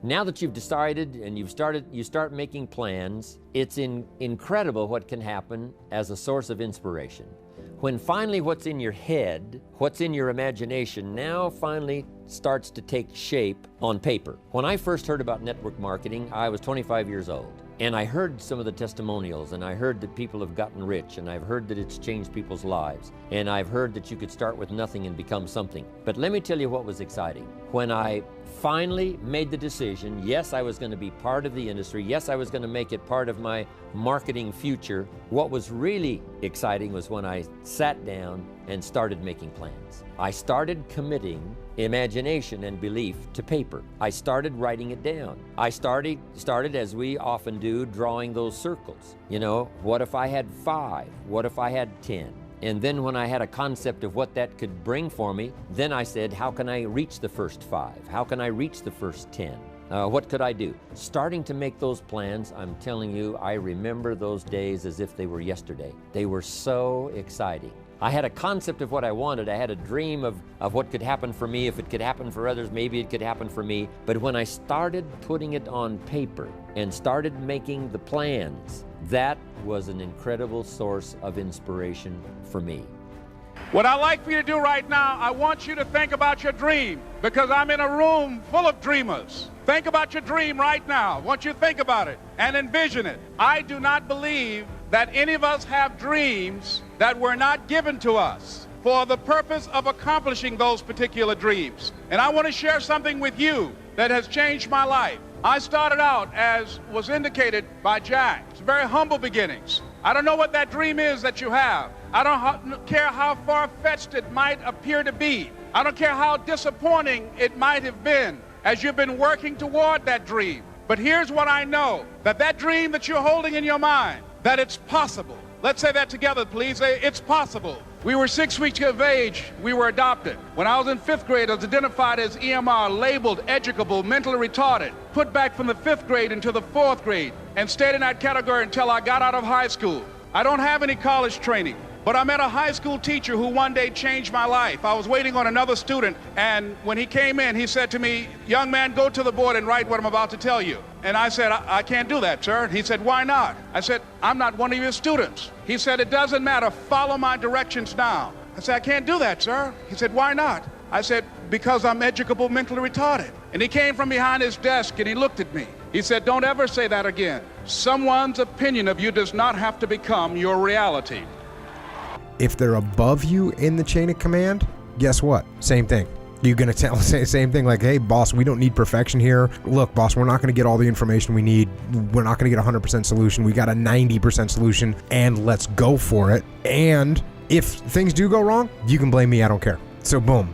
Now that you've decided and you start making plans, it's incredible what can happen as a source of inspiration. When finally what's in your head, what's in your imagination, now finally starts to take shape on paper. When I first heard about network marketing, I was 25 years old. And I heard some of the testimonials, and I heard that people have gotten rich, and I've heard that it's changed people's lives, and I've heard that you could start with nothing and become something. But let me tell you what was exciting. When I finally made the decision, yes, I was going to be part of the industry, yes, I was going to make it part of my marketing future, what was really exciting was when I sat down and started making plans. I started committing imagination and belief to paper. I started writing it down. I started, as we often do, drawing those circles. You know, what if I had 5? What if I had 10? And then when I had a concept of what that could bring for me, then I said, how can I reach the first 5? How can I reach the first 10? What could I do? Starting to make those plans, I'm telling you, I remember those days as if they were yesterday. They were so exciting. I had a concept of what I wanted. I had a dream of what could happen for me. If it could happen for others, maybe it could happen for me. But when I started putting it on paper and started making the plans, that was an incredible source of inspiration for me. What I'd like for you to do right now, I want you to think about your dream, because I'm in a room full of dreamers. Think about your dream right now. I want you to think about it and envision it. I do not believe that any of us have dreams that were not given to us for the purpose of accomplishing those particular dreams. And I want to share something with you that has changed my life. I started out, as was indicated by Jack, it's very humble beginnings. I don't know what that dream is that you have. I don't care how far-fetched it might appear to be. I don't care how disappointing it might have been as you've been working toward that dream. But here's what I know, that dream that you're holding in your mind, that it's possible. Let's say that together, please. Say, it's possible. We were 6 weeks of age. We were adopted. When I was in 5th grade, I was identified as EMR, labeled educable, mentally retarded, put back from the 5th grade into the 4th grade, and stayed in that category until I got out of high school. I don't have any college training, but I met a high school teacher who one day changed my life. I was waiting on another student, and when he came in, he said to me, young man, go to the board and write what I'm about to tell you. And I said, I can't do that, sir. He said, why not? I said, I'm not one of your students. He said, it doesn't matter. Follow my directions now. I said, I can't do that, sir. He said, why not? I said, because I'm educable, mentally retarded. And he came from behind his desk and he looked at me. He said, don't ever say that again. Someone's opinion of you does not have to become your reality. If they're above you in the chain of command, guess what? Same thing. You're going to say the same thing like, hey, boss, we don't need perfection here. Look, boss, we're not going to get all the information we need. We're not going to get a 100% solution. We got a 90% solution, and let's go for it. And if things do go wrong, you can blame me. I don't care. So boom,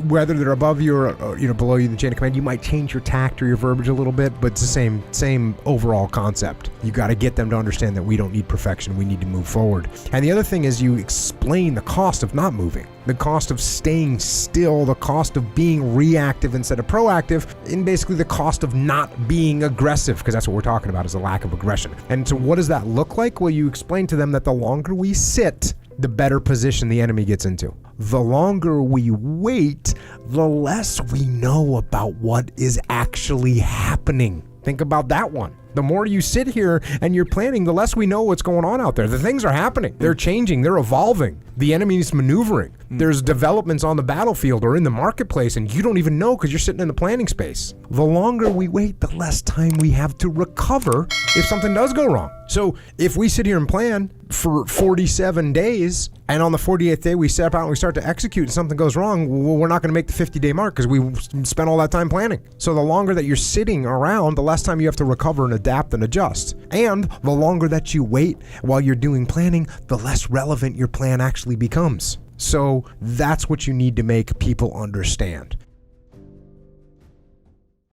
whether they're above you or below you in the chain of command, you might change your tact or your verbiage a little bit, but it's the same overall concept. You got to get them to understand that we don't need perfection. We need to move forward. And the other thing is you explain the cost of not moving, the cost of staying still, the cost of being reactive instead of proactive, and basically the cost of not being aggressive, because that's what we're talking about, is a lack of aggression. And so what does that look like? Well, you explain to them that the longer we sit, the better position the enemy gets into. The longer we wait, the less we know about what is actually happening. Think about that one. The more you sit here and you're planning, the less we know what's going on out there. The things are happening. They're changing. They're evolving. The enemy is maneuvering. There's developments on the battlefield or in the marketplace, and you don't even know because you're sitting in the planning space. The longer we wait, the less time we have to recover if something does go wrong. So if we sit here and plan for 47 days, and on the 48th day we step out and we start to execute and something goes wrong, well, we're not going to make the 50-day mark because we spent all that time planning. So the longer that you're sitting around, the less time you have to recover and adapt and adjust. And the longer that you wait while you're doing planning, the less relevant your plan actually becomes. So that's what you need to make people understand.